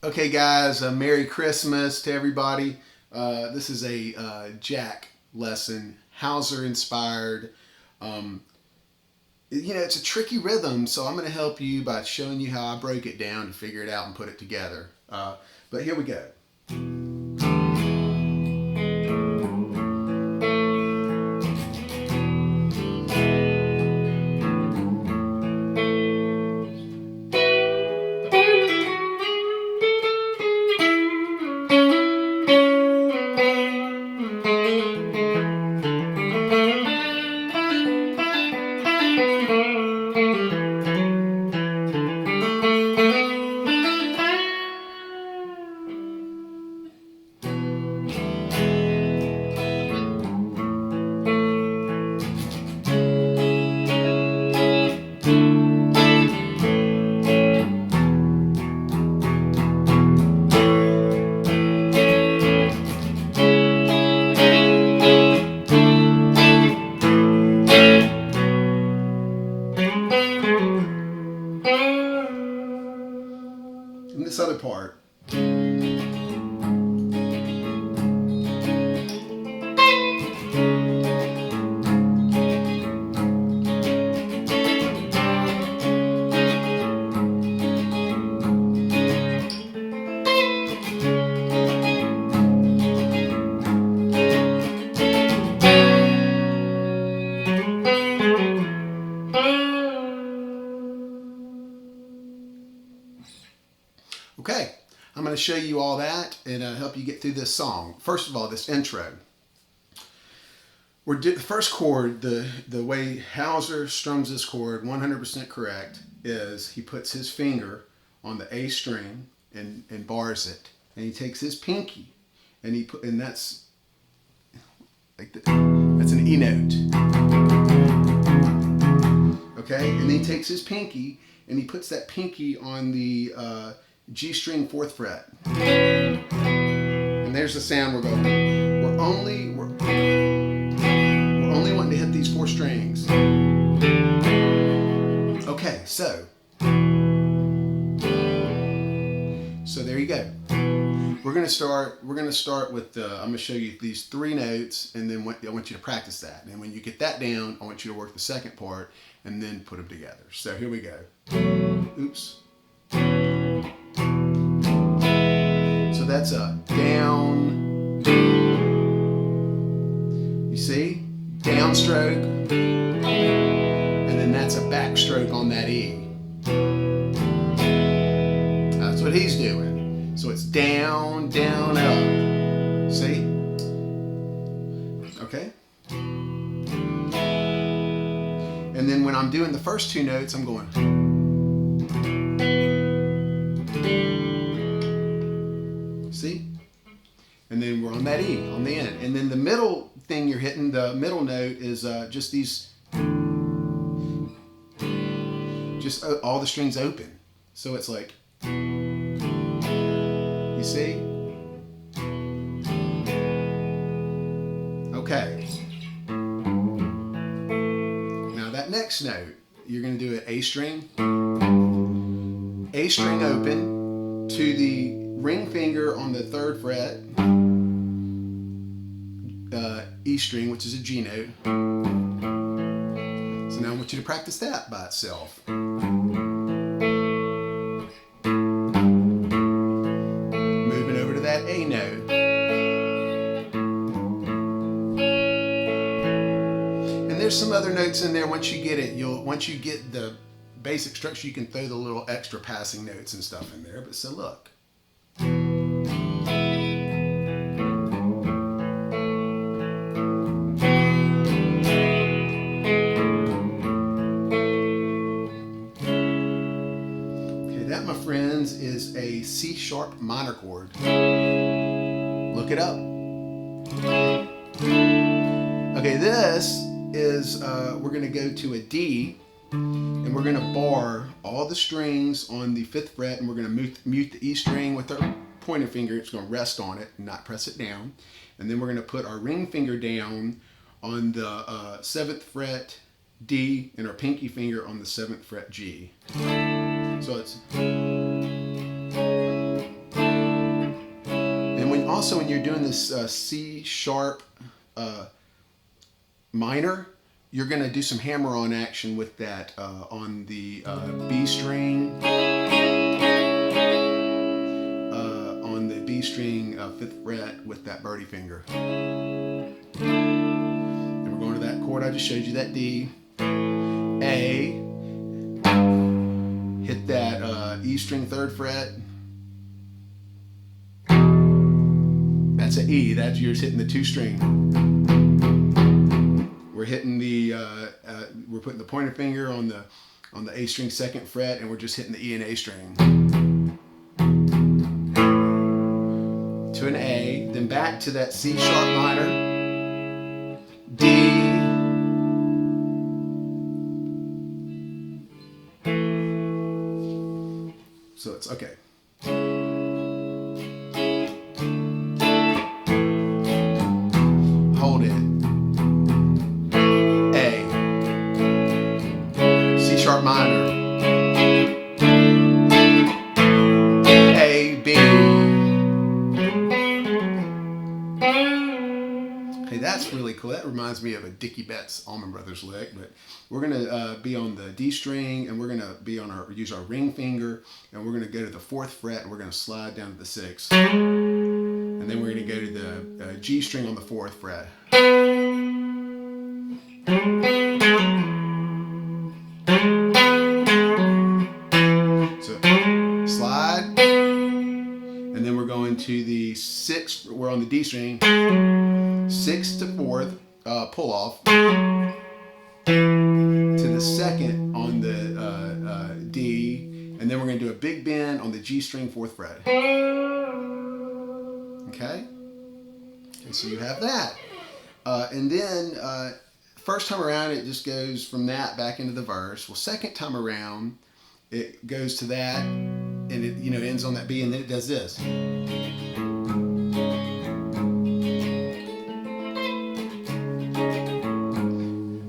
Okay, guys, Merry Christmas to everybody. This is a Jack lesson, Hauser inspired. It's a tricky rhythm, so I'm going to help you by showing you how I broke it down to figure it out and put it together. But here we go. And this other part. Okay, I'm going to show you all that and help you get through this song. First of all, this intro. The first chord, the way Hauser strums this chord, 100% correct, is he puts his finger on the A string and bars it, and he takes his pinky and that's like that's an E note. Okay, and then he takes his pinky and he puts that pinky on the G string 4th fret, and there's the sound we're going. We're only wanting to hit these 4 strings. Okay, so there you go. We're gonna start with I'm gonna show you these 3 notes, and then I want you to practice that. And when you get that down, I want you to work the second part and then put them together. So here we go. Oops. So that's a down, you see, downstroke, and then that's a backstroke on that E. That's what he's doing. So it's down, down, up. See? Okay? And then when I'm doing the first 2 notes, I'm going. See? And then we're on that E on the end. And then the middle thing you're hitting, the middle note is just these, all the strings open. So it's like, you see? Okay. Now that next note, you're going to do an A string open to the ring finger on the 3rd fret, E string, which is a G note. So now I want you to practice that by itself. Moving over to that A note. And there's some other notes in there. Once you get it, once you get the basic structure, you can throw the little extra passing notes and stuff in there. But so look. That, my friends, is a C sharp minor chord. Look it up. Okay, this is, we're going to go to a D, and we're going to bar all the strings on the 5th fret, and we're going to mute the E string with our pointer finger. It's going to rest on it and not press it down. And then we're going to put our ring finger down on the 7th fret D and our pinky finger on the 7th fret G. So it's also when you're doing this C sharp minor, you're going to do some hammer-on action with that on the B string, on the B string 5th fret with that birdie finger. And we're going to that chord I just showed you, that D, A, hit that E string 3rd fret. That's an E. That's yours hitting the 2 string. We're hitting the we're putting the pointer finger on the A string 2nd fret, and we're just hitting the E and A string to an A. Then back to that C sharp minor, D, so it's okay. Hold it. A. C sharp minor. A, B. Hey, that's really cool. That reminds me of a Dickie Betts Allman Brothers lick, but we're gonna be on the D string, and we're gonna be on use our ring finger, and we're gonna go to the 4th fret, and we're gonna slide down to the 6th. And then we're going to go to the G string on the 4th fret. So slide, and then we're going to the 6th, we're on the D string, 6th to 4th, pull off, to the 2nd on the D, and then we're going to do a big bend on the G string 4th fret. Okay, and so you have that, and then first time around it just goes from that back into the verse. Well, second time around it goes to that, and it ends on that B, and then it does this.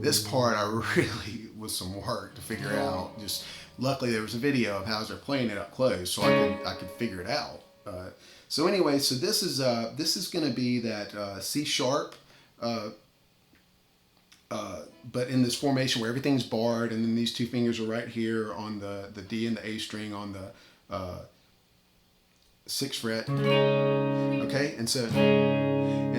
This part I really was some work to figure out. Just luckily there was a video of how they're playing it up close, so I could figure it out. So anyway, so this is going to be that C sharp, but in this formation where everything's barred, and then these 2 fingers are right here on the D and the A string on the 6th fret. Okay, and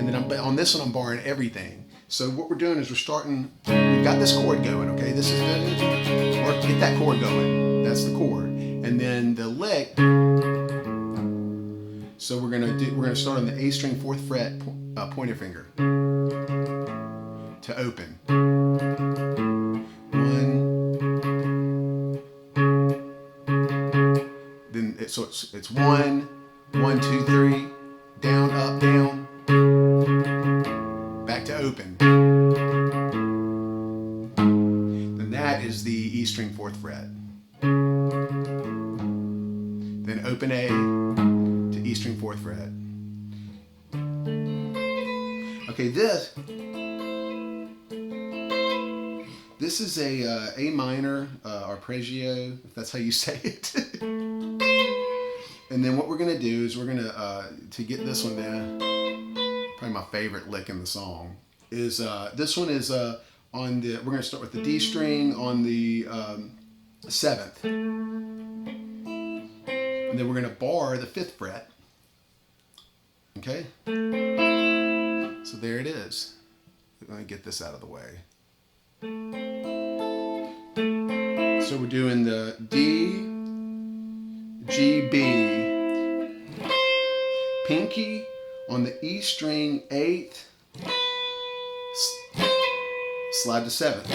then on this one I'm barring everything. So what we're doing is we've got this chord going. Okay, this is or get that chord going. That's the chord, and then the lick. So we're gonna start on the A string 4th fret pointer finger to open. 1. Then it's 1, 1, 2, 3, down, up, down, back to open. Then that is the E string 4th fret. Then open A. E string 4th fret. Okay, this is a minor arpeggio, if that's how you say it. And then what we're gonna do is we're gonna to get this one down. Probably my favorite lick in the song is this one is on the. We're gonna start with the D string on the 7th, and then we're gonna bar the 5th fret. Okay, so there it is. Let me get this out of the way. So we're doing the D, G, B, pinky on the E string 8th, slide to 7th.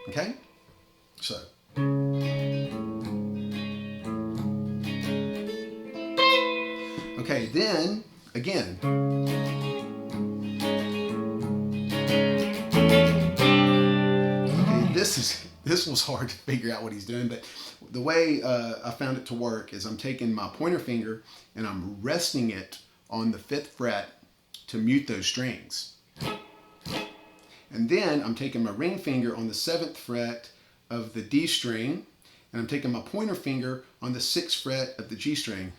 Okay, so. Okay, then, again, okay, this was hard to figure out what he's doing, but the way I found it to work is I'm taking my pointer finger and I'm resting it on the 5th fret to mute those strings. And then I'm taking my ring finger on the 7th fret of the D string, and I'm taking my pointer finger on the 6th fret of the G string.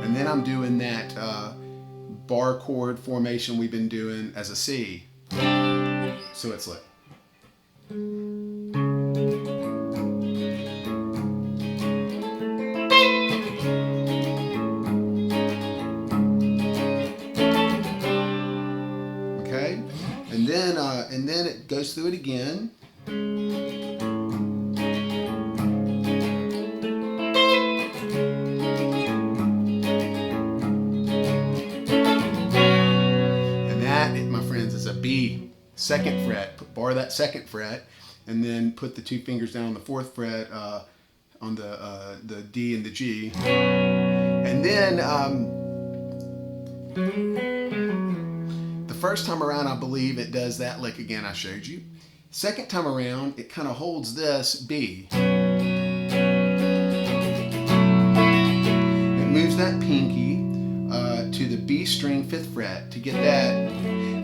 And then I'm doing that bar chord formation we've been doing as a C. So it's like. Okay, and then it goes through it again. Is a B, 2nd fret. Bar that 2nd fret, and then put the 2 fingers down on the 4th fret on the D and the G, and then the first time around, I believe it does that lick again I showed you. Second time around, it kind of holds this B. It moves that pinky to the B string 5th fret to get that.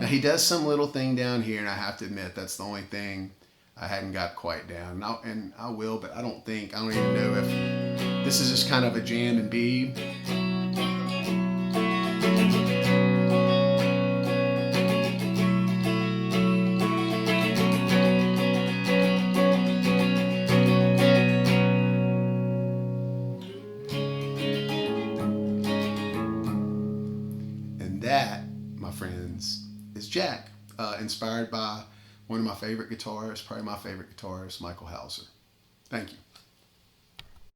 Now he does some little thing down here, and I have to admit that's the only thing I hadn't got quite down. And I will, but I don't even know if this is just kind of a jam in B. And that, my friends, is Jack, inspired by one of my favorite guitarists, probably my favorite guitarist, Michael Hauser. Thank you.